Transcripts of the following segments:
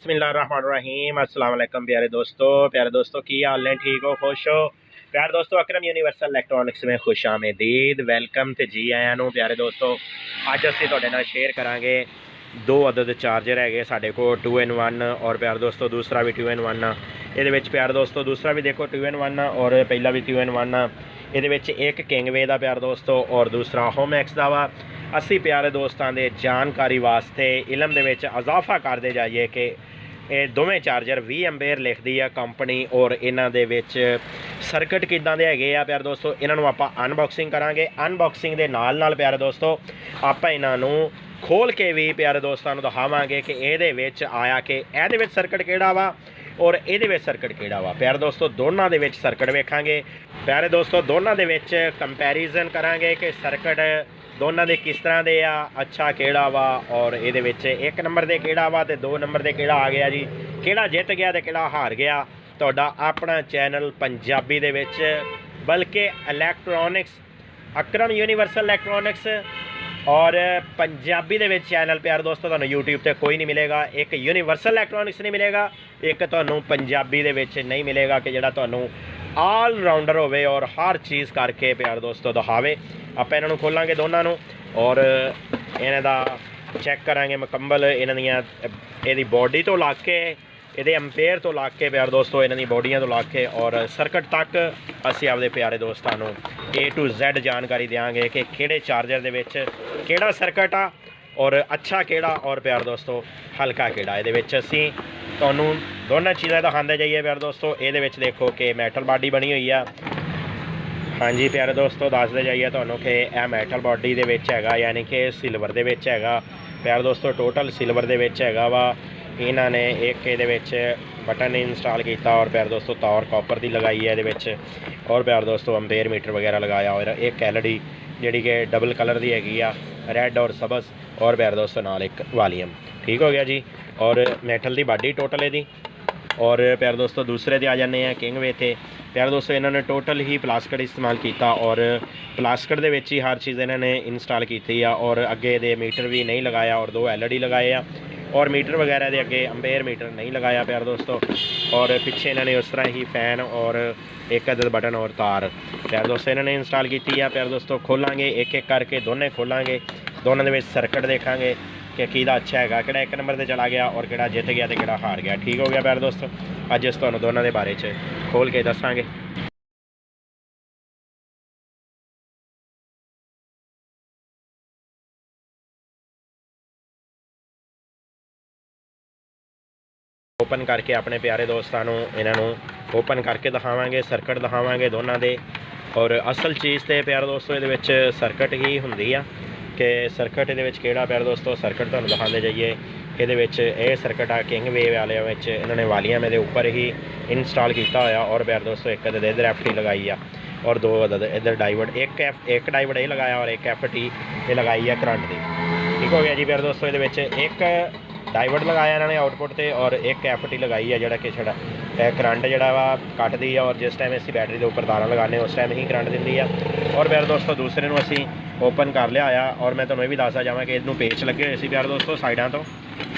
बिस्मिल्लाहिर्रहमानिर्रहीम अस्सलाम वालेकुम प्यारे दोस्तों की हाल ने ठीक हो खुश हो। प्यारे दोस्तों अकरम यूनीवर्सल इलेक्ट्रॉनिक्स में खुश आमदीद वेलकम तो जी आया नू। प्यारे दोस्तों अज असीं तुहाडे नाल शेयर करांगे दो अदद चार्जर है साडे को 2 in 1 और प्यारे दोस्तों दूसरा भी 2 in 1। ये प्यारे दोस्तों दूसरा भी देखो 2 in 1 और पहला भी 2 in 1। ये एक किंगवे का प्यारे दोस्तों और दूसरा होमैक्स का वा। असी प्यारे दोस्तों के जानकारी वास्ते इलम दे विच इजाफा करते जाइए कि ये दोवें चार्जर 20 एम्पेयर लिखती है कंपनी और इन्हां दे विच सर्किट किदां दे हैगे आ प्यारे दोस्तों। इन्हां आपां अनबॉक्सिंग करांगे। अनबॉक्सिंग दे नाल नाल प्यारे दोस्तों आपां इन्हां नूं खोल के भी प्यारे दोस्तों दिखावांगे कि इहदे विच आया कि इहदे विच सर्किट किहड़ा वा और इहदे विच सर्किट किहड़ा वा। प्यारे दोस्तों दोनों दे विच सर्किट वेखांगे। प्यारे दोस्तों दोनों दे विच कंपैरिजन करांगे कि सर्किट दोनों दे किस तरह दे आ अच्छा केड़ा वा और ये एक नंबर दे केड़ा वा ते 2 नंबर दे केड़ा आ गया जी, केड़ा जित गया ते केड़ा हार गया। तुहाडा अपना चैनल पंजाबी दे विच बल्कि इलैक्ट्रॉनिक्स अकरम यूनीवर्सल इलैक्ट्रॉनिक्स और पंजाबी दे विच चैनल प्यारे दोस्तों तुहानूं यूट्यूब ते कोई नहीं मिलेगा। एक यूनीवर्सल इलैक्ट्रॉनिक्स नहीं मिलेगा, एक तुहानूं पंजाबी दे विच नहीं मिलेगा कि जिहड़ा तुहानूं ऑल राउंडर होवे और हर चीज़ करके प्यारे दोस्तों दिखावे। आप इन्हों खोलांगे दोनों और इन्हां दा चैक करांगे मुकम्मल इन्हां दियां इहदी बॉडी तो ला के ये अंपेयर तो ला के प्यारे दोस्तों इन्हां दी बॉडियां तो ला के और सर्किट तक असीं आपदे प्यारे दोस्तों नूं A to Z जानकारी देंगे कि किहड़े चार्जर दे विच किहड़ा सर्किट आ और अच्छा केड़ा और प्यार दोस्तों हल्का केड़ा। ये असीं तुहानूं दोनों चीज़ां दिखाते जाइए प्यार दोस्तों। ये देखो कि मैटल बॉडी बनी हुई है। हाँ जी प्यारे दोस्तों दसदे जाइए तुहानूं कि यह मैटल बॉडी दे विच हैगा यानी कि सिल्वर दे विच हैगा। प्यारे दोस्तों टोटल सिल्वर दे विच हैगा वा। इन्हां ने एक ये विच बटन इंस्टॉल किया और प्यारे दोस्तों तार कॉपर की लगाई है ये और प्यारे दोस्तों अंपेयर मीटर वगैरह लगाया और एक LED जी कि डबल कलर की हैगी आ रैड और सबस और प्यारे दोस्तों नाल एक वॉल्यूम ठीक हो गया जी। और मैटल की बॉडी टोटल यदी और प्यारे दोस्तों दूसरे ते आ जाने हैं किंगवे थे। प्यारे दोस्तों इन्होंने टोटल ही प्लास्टिक इस्तेमाल किया और प्लास्टिक दे विच ही हर चीज़ इन्होंने इंस्टॉल की और अगे दे मीटर भी नहीं लगाया और 2 LED लगाए आ और मीटर वगैरह के अगे अंपेयर मीटर नहीं लगाया प्यारे दोस्तों। और पिछे इन्होंने उस तरह ही फैन और एक अदद बटन और तार प्यारे दोस्तों इन्होंने इंस्टॉल की है। प्यारे दोस्तों खोलांगे एक एक करके दोनों खोलांगे, दोनों के सर्किट देखांगे कि किहदा अच्छा है, किहड़ा एक नंबर से चला गया और किहड़ा जित गया तो किहड़ा हार गया। ठीक हो गया प्यारे दोस्तों। अज अस तुहानूं दोनों के बारे च खोल के दसांगे। ओपन करके अपने प्यारे दोस्तों इन्हों ओपन करके दिखावांगे, सर्किट दिखावांगे दोनों के। और असल चीज़ तो प्यारे दोस्तों ये सर्किट ही होंगी आ कि सर्किट ये प्यारे दोस्तों सर्किट तुहानूं दिखाते जाइए। ये सर्किट आ किंग वे वाले इन्होंने वालियां मेरे ऊपर ही इंस्टॉल किया होया और प्यारे दोस्तों एक अदद इधर FT लगाई आ और 2 अदद इधर डाइवर्ड एक डाइवर्ड ये लगाया और एक FT ये लगाई है करंट की। ठीक हो गया जी प्यारे दोस्तों। ये एक डाइवर्ड लगाया इन्होंने आउटपुट से और एक FT लगाई है जोड़ा कि छड़ा करंट जोड़ा वा कटती है और जिस टाइम असी बैटरी के उपर तारा लगाने उस टाइम ही करंट दिंदी है। और प्यारे दोस्तों दूसरे नूं असी ओपन कर लिया आया और मैं तुहानूं भी दसदा जावां कि इनू पेच लगे हुए सी प्यारे दोस्तों साइडों तो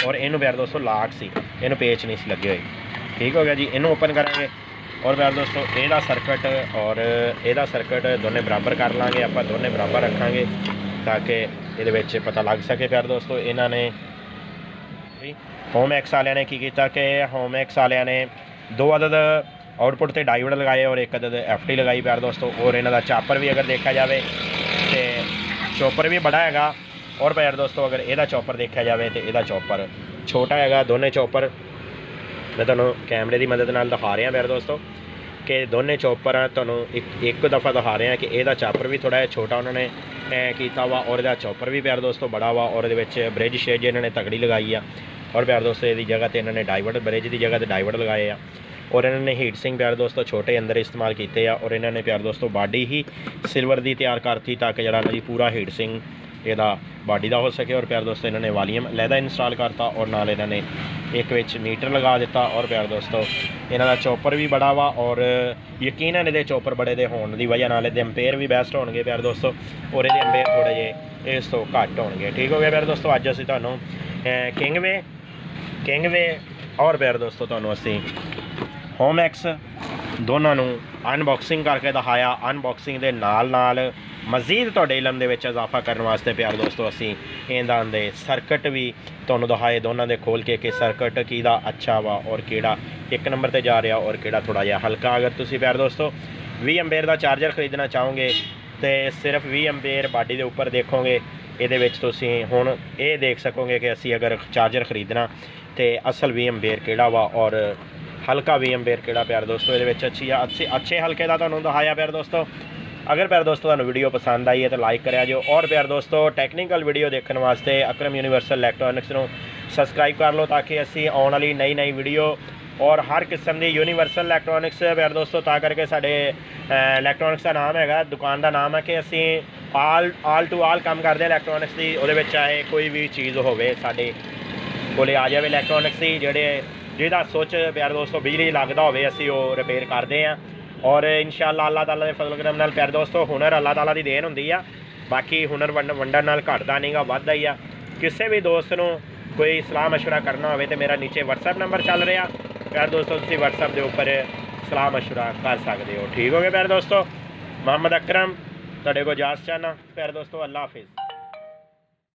और इनू प्यारे दोस्तों लाक सी, इनू पेच नहीं सी लगे हुए। ठीक हो गया जी। इनू ओपन करांगे और प्यारे दोस्तों यदा सर्किट और यदा सर्किट दोनों बराबर कर लाँगे, आप दोनों बराबर रखांगे ताकि ये पता लग सके। प्यारे दोस्तों इन्होंने होमैक्स वाले ने की किया कि होमैक्स वाले ने 2 अदद आउटपुट से डाइवर्ड लगाए और एक अदद FT लगाई प्यारे दोस्तों। और इन्हों का चापर भी अगर देखा जाए तो चॉपर भी बड़ा है और प्यारे दोस्तों अगर यदा चॉपर देखा जाए तो यदा चॉपर छोटा है। दोनों चॉपर मैं तुहानूं कैमरे की मदद नाल दिखा रहा प्यारे दोस्तों कि दोनों चॉपर तुहानूं एक दफ़ा दिखा रहे हैं कि यदा चापर भी थोड़ा छोटा उन्होंने किया वा और यदा चॉपर भी प्यारे दोस्तों बड़ा वा और ये ब्रिज शेज इन्होंने तगड़ी लगाई आ और प्यारे दोस्तों ये जगह तो इन्होंने डाइवर्ड ब्रिज की जगह तो डाइवर्ड लगाए आ और इन्होंने हीट सिंह प्यारे दोस्तों छोटे अंदर इस्तेमाल किए और इन्होंने प्यारे दोस्तों बॉडी ही सिल्वर की तैयार करती ताकि जरा जी पूरा हीट सिंह यदा बॉडी का हो सके। और प्यारे दोस्तों इन्होंने वॉल्यूम लैदा इंस्टॉल करता और नाल इन्होंने एक विच मीटर लगा दिता और प्यारे दोस्तों इन्हों का चॉपर भी बड़ा वा और यकीनन ये चॉपर बड़े दे होने की वजह नाल अंपेयर भी बेस्ट होंगे प्यारे दोस्तों और ये अंपेयर थोड़े जे इस तो घट होंगे। ठीक हो गया प्यारे दोस्तों। अज असीं तुहानूं किंगवे और प्यारे दोस्तों ਤੁਹਾਨੂੰ ਅਸੀਂ ਹੋਮੈਕਸ ਦੋਨਾਂ ਨੂੰ ਅਨਬਾਕਸਿੰਗ ਕਰਕੇ ਦਿਖਾਇਆ। ਅਨਬਾਕਸਿੰਗ ਦੇ ਨਾਲ ਮਜ਼ੀਦ ਤੁਹਾਡੇ ਇਲਮ ਦੇ ਵਿੱਚ ਇਜ਼ਾਫਾ ਕਰਨ ਵਾਸਤੇ ਪਿਆਰੇ ਦੋਸਤੋ ਅਸੀਂ ਇਹਨਾਂ ਦੇ ਸਰਕਟ ਵੀ ਤੁਹਾਨੂੰ ਦਿਖਾਏ ਦੋਨਾਂ ਦੇ ਖੋਲ ਕੇ ਕਿ ਸਰਕਟ ਕਿਹਦਾ ਅੱਛਾ ਵਾ ਔਰ ਕਿਹੜਾ ਇੱਕ ਨੰਬਰ ਤੇ ਜਾ ਰਿਹਾ ਔਰ ਕਿਹੜਾ ਥੋੜਾ ਜਿਹਾ ਹਲਕਾ। ਅਗਰ ਤੁਸੀਂ ਪਿਆਰੇ ਦੋਸਤੋ 20 ਐਂਪੀਅਰ ਦਾ ਚਾਰਜਰ ਖਰੀਦਣਾ ਚਾਹੋਗੇ ਤੇ ਸਿਰਫ 20 ਐਂਪੀਅਰ ਬਾਡੀ ਦੇ ਉੱਪਰ ਦੇਖੋਗੇ ਇਹਦੇ ਵਿੱਚ ਤੁਸੀਂ ਹੁਣ ਇਹ ਦੇਖ ਸਕੋਗੇ ਕਿ ਅਸੀਂ ਅਗਰ ਚਾਰਜਰ ਖਰੀਦਣਾ ਤੇ ਅਸਲ 20 ਐਂਪੀਅਰ ਕਿਹੜਾ ਵਾ ਔਰ हल्का 20 एम्पेयर केड़ा प्यारे दोस्तों ये अच्छे हल्के का तुहानूं दिखाया प्यारे दोस्तों। अगर प्यारे दोस्तों तुहानूं वीडियो पसंद आई है तो लाइक करिया जो और प्यारे दोस्तों टैक्नीकल वीडियो देखने वास्ते अकरम यूनीवर्सल इलैक्ट्रॉनिक्स नूं सबसक्राइब कर लो ताकि असी आने वाली नई वीडियो और हर किस्म की यूनीवर्सल इलैक्ट्रॉनिक्स प्यारे दोस्तों ता करके साडे इलैक्ट्रॉनिक्स का नाम है दुकान का नाम है कि असी आल टू आल काम करते इलैक्ट्रॉनिक्स की वो चाहे कोई भी चीज़ होवे साडे कोले आ जाए इलैक्ट्रॉनिक्स की जेडे जिहदा सोच प्यारे दोस्तों बिजली लगता होवे असी वो रिपेयर करते हैं और इंशाअल्लाह अल्लाह ताला दे फजल करम नाल प्यारे दोस्तों हुनर अल्लाह ताला दी देन हुंदी आ। बाकी हुनर वंडन नाल घटदा नहीं गा वधदा ही आ। किसी भी दोस्त नूं कोई सलाह मशवरा करना होवे तो मेरा नीचे WhatsApp नंबर चल रहा प्यारे दोस्तों तुसीं WhatsApp के उपर सलाह मशवरा कर सकते हो। ठीक हो गया प्यारे दोस्तों। मोहम्मद अकरम तुहाडे कोल इजाज़त चाहना प्यारे दोस्तों। अल्लाह हाफिज़।